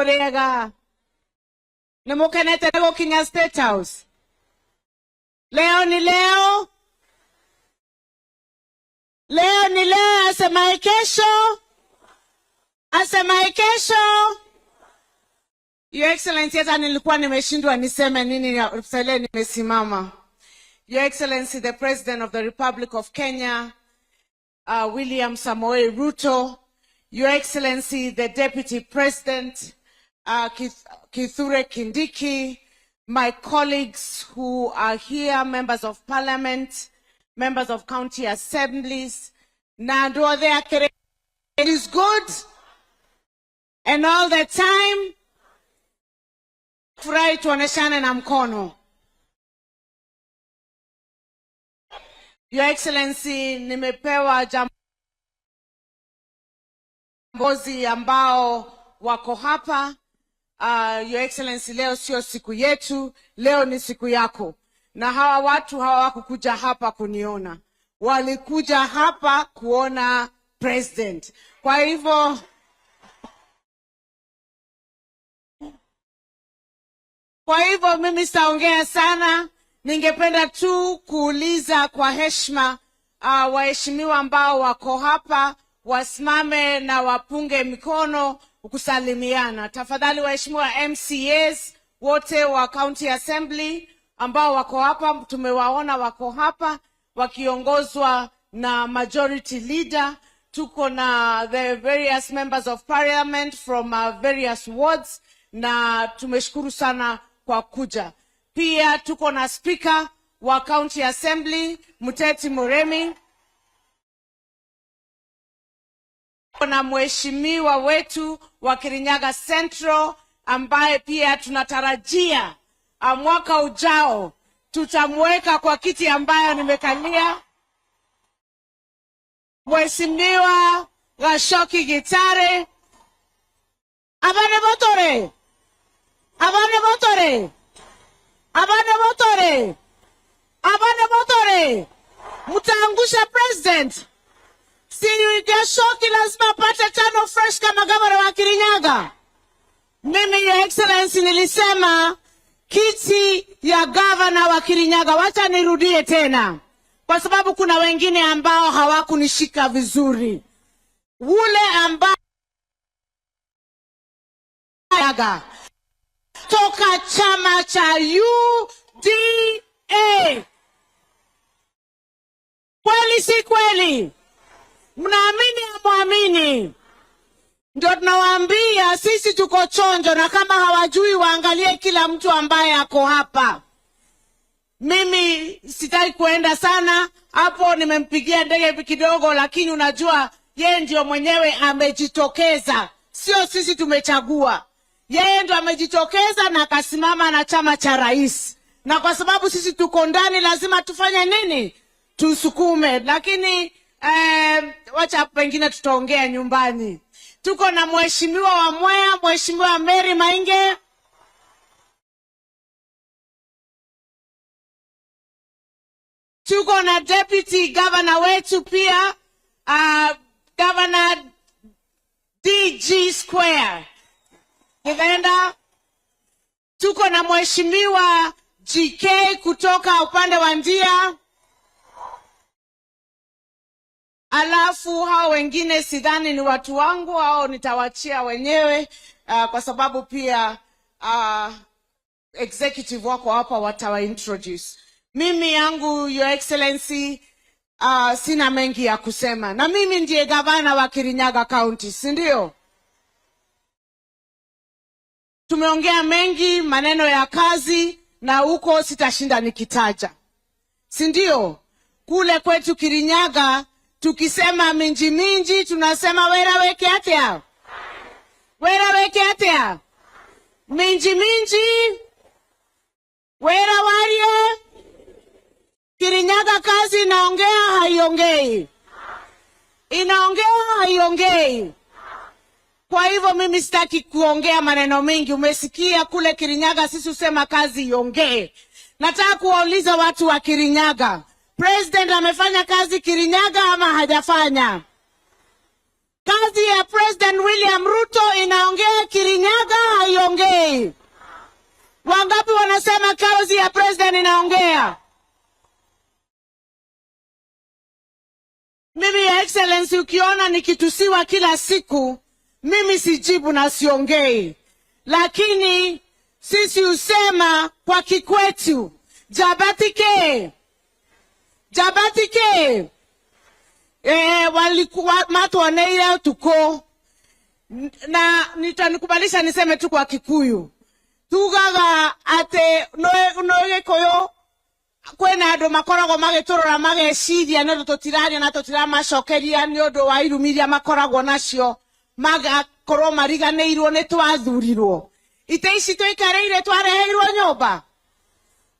Murega. Nemukenete go Kenya State House. Leo ni leo. Leo ni leo, asemaye kesho. Asemaye kesho. Your Excellency, hata nilikuwa nimeshindwa niseme nini sasa nimesimama. Your Excellency, the President of the Republic of Kenya, William Samoei Ruto, Your Excellency, the Deputy President, Kithure Kindiki, my colleagues who are here, members of Parliament, members of county assemblies, it is good, and all the time, furahi tuoneshane na mkono. Your Excellency, nimepewa jambozi ambao wako hapa. Your Excellency, leo sio siku yetu, leo ni siku yako. Na hawa watu hawakukuja hapa kuniona. Walikuja hapa kuona president. Kwa hivyo mimi sitaongea sana. Ningependa tu kuuliza kwa heshima waheshimiwa ambao wako hapa wasimame na wapunge mikono kusalimiana. Tafadhali waheshimiwa MCAs wote wa County Assembly ambao wako hapa, tumewaona wako hapa wakiongozwa na majority leader. Tuko na the various members of parliament from various wards na tumeshukuru sana kwa kuja. Pia tuko na speaker wa County Assembly Muteti Muremi. Na mheshimiwa wetu wa Kirinyaga Central ambaye pia tunatarajia mwaka ujao tutamweka kwa kiti ambayo nimekalia. Mheshimiwa Gashoki Gitare. Abane Botore. Abane Botore. Abane Botore. Abane Botore. Mutaangusha president. Si Gashoki lazima pate tano fresh kama gavana wa Kirinyaga. Mimi Your Excellency nilisema kiti ya gavana wa Kirinyaga, wacha nirudie tena. Kwa sababu kuna wengine ambao hawakunishika vizuri. Ule ambao toka chama cha UDA. Kweli si kweli? Mnaamini amuamini? Ndio tunawaambia sisi tuko chonjo, na kama hawajui waangalie kila mtu ambaye ako hapa. Mimi sitaki kuenda sana hapo, nimempigia ndege kidogo, lakini unajua yeye ndio mwenyewe amejitokeza. Sio sisi tumechagua. Yeye ndio amejitokeza na akasimama na chama cha rais. Na kwa sababu sisi tuko ndani lazima tufanye nini? Tusukume. Lakini wacha pengine tutaongea nyumbani. Tuko na mheshimiwa wa Mwea, Mheshimiwa Mary Mainge. Tuko na deputy governor wetu pia, Governor DG Square. Kivenda. Tuko na mheshimiwa GK kutoka upande wa Ndia. Alafu hao wengine sidhani ni watu wangu, hao nitawachia wenyewe kwa sababu pia executive wako hapa watawa introduce. Mimi yangu Your Excellency sina mengi ya kusema. Na mimi ndiye gavana wa Kirinyaga County, si ndio? Tumeongea mengi maneno ya kazi na huko sitashinda nikitaja. Si ndio? Kule kwetu Kirinyaga tukisema minji minji tunasema wera weke atea. Wera weke atea. Minji minji. Wera warie. Kirinyaga kazi inaongea haiongei. Inaongea haiongei. Kwa hivyo mimi sitaki kuongea maneno mengi. Umesikia kule Kirinyaga sisi usema kazi iongee. Nataka kuwauliza watu wa Kirinyaga. President amefanya kazi Kirinyaga ama hajafanya? Kazi ya President William Ruto inaongea Kirinyaga Wangapi wanasema kazi ya president inaongea? Mimi ya excellency, ukiona nikitusiwa kila siku, mimi sijibu na siongei. Lakini sisi usema kwa kikwetu, jabatike. Jabatike. Walikuwa matu waneile tuko. Na nitanikubalisha niseme tu kwa Kikuyu. Tugaga ate noe koyo kwena ando makoragwo magiturura mageciria no tutiraria na tutiramacokeria ni undu wa irumiria makoragwo nacio magakorwo mariganĩirwo ni twathurirwo. Ite ici tuikareire twareheirwo nyumba.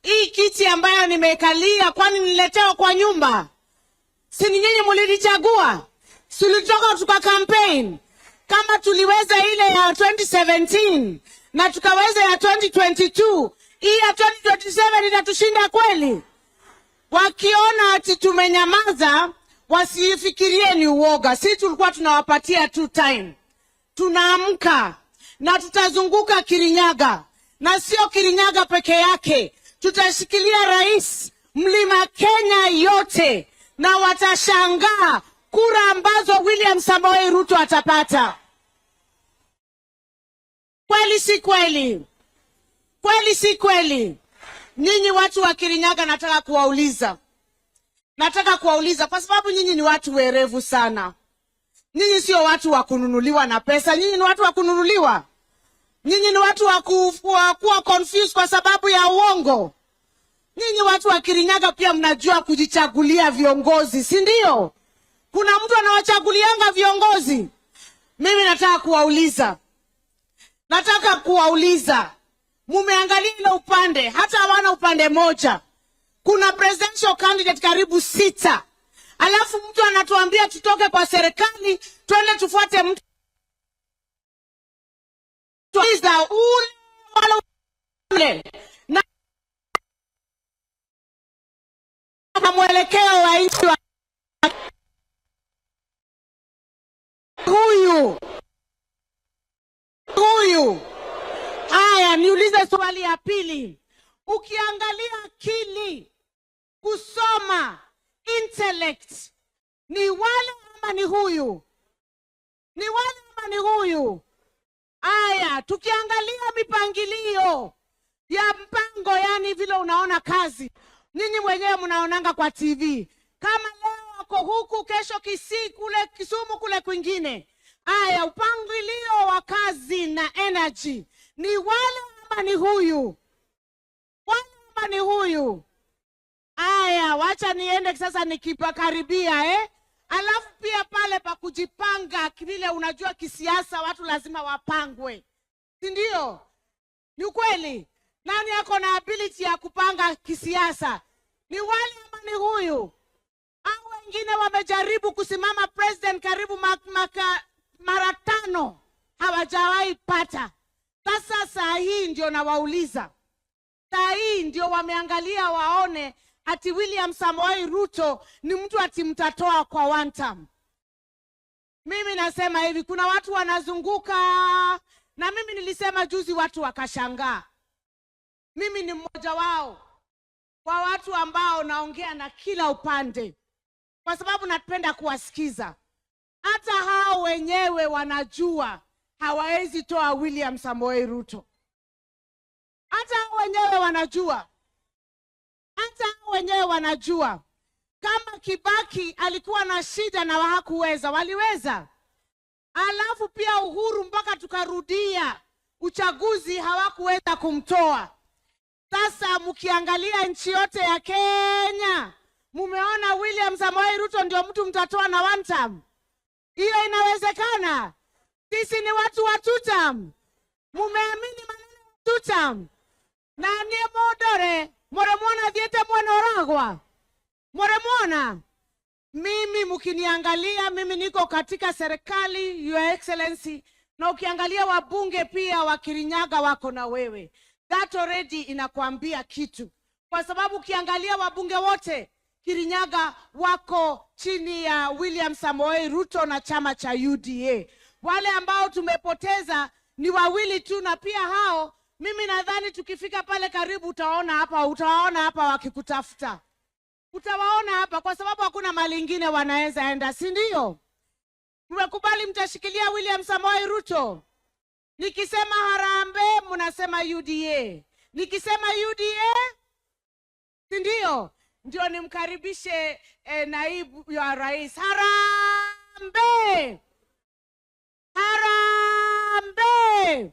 Hii kiti ambayo nimekalia kwani niletewa kwa nyumba? Si ni nyinyi mlinichagua? Tulitoka tuka campaign. Kama tuliweza ile ya 2017 na tukaweza ya 2022, hii ya 2027 itatushinda kweli? Wakiona ati tumenyamaza, wasifikirie ni uoga. Sisi tulikuwa tunawapatia tu time. Tunaamka na tutazunguka Kirinyaga, na sio Kirinyaga peke yake. Tutashikilia rais Mlima Kenya yote, na watashangaa kura ambazo William Samoei Ruto atapata. Kweli si kweli? Kweli si kweli? Nyinyi watu wa Kirinyaga nataka kuwauliza kwa sababu nyinyi ni watu werevu sana. Nyinyi sio watu wa kununuliwa na pesa. Nyinyi ni watu wa kununuliwa. Nyinyi ni watu wa kuwa confused kwa sababu ya uongo. Nyinyi watu wa Kirinyaga pia mnajua kujichagulia viongozi, si ndio? Kuna mtu anawachagulianga viongozi. Mimi nataka kuwauliza. Mumeangalia ile upande, hata hawana upande moja. Kuna presidential candidate karibu 6. Alafu mtu anatuambia tutoke kwa serikali, twende tufuate mtu. Tuiza ule na mwelekeo wa nchi wa huyu. Haya, niulize swali ya pili. Ukiangalia akili, kusoma, intellect, ni wale ama ni huyu? Ni wale ama ni huyu? Haya, tukiangalia mipangilio ya mpango, yani vile unaona kazi, nyinyi mwenyewe mnaonanga kwa TV. Kama leo wako huku, kesho Kisii, kule Kisumu, kule kwingine. Haya, upangilio wa kazi na energy, ni wale ama ni huyu? Wale ama ni huyu? Haya, wacha niende sasa nikipakaribia Alafu pia pale pa kujipanga, vile unajua kisiasa watu lazima wapangwe. Si ndio? Ni kweli? Nani ako na ability ya kupanga kisiasa? Ni wale ama ni huyu? Au wengine wamejaribu kusimama president karibu mara 5, hawajawahi pata. Sasa saa hii ndio nawauliza. Saa hii ndio wameangalia waone ati William Samoei Ruto ni mtu ati mtatoa kwa one term. Mimi nasema hivi, kuna watu wanazunguka, na mimi nilisema juzi watu wakashangaa. Mimi ni mmoja wao wa watu ambao naongea na kila upande, kwa sababu napenda kuwasikiza. Hata hao wenyewe wanajua hawawezi toa William Samoei Ruto. Hata hao wenyewe wanajua. Kama Kibaki alikuwa na shida na hakuweza, waliweza. Alafu pia Uhuru mpaka tukarudia uchaguzi hawakuweza kumtoa. Sasa mkiangalia nchi yote ya Kenya, mumeona William Samoei Ruto ndio mtu mtatoa na one term. Hiyo inawezekana? Sisi ni watu wa two term. Mumeamini maneno ya two term? Na nie modore, moremona diete mwenoragwa. Moremona. Mimi mkiniangalia, mimi niko katika serikali, Your Excellency, na ukiangalia wabunge pia wa Kirinyaga wako na wewe. That already inakuambia kitu. Kwa sababu ukiangalia wabunge wote Kirinyaga wako chini ya William Samoei Ruto na chama cha UDA. Wale ambao tumepoteza ni 2 tu, na pia hao Mimi nadhani tukifika pale karibu utawaona hapa wakikutafuta. Utawaona hapa kwa sababu hakuna mali ingine wanaweza enda, si ndio? Mmekubali mtashikilia William Samoei Ruto. Nikisema Harambee mnasema UDA. Nikisema UDA, si ndio? Ndio nimkaribishe naibu ya rais. Harambee! Harambee!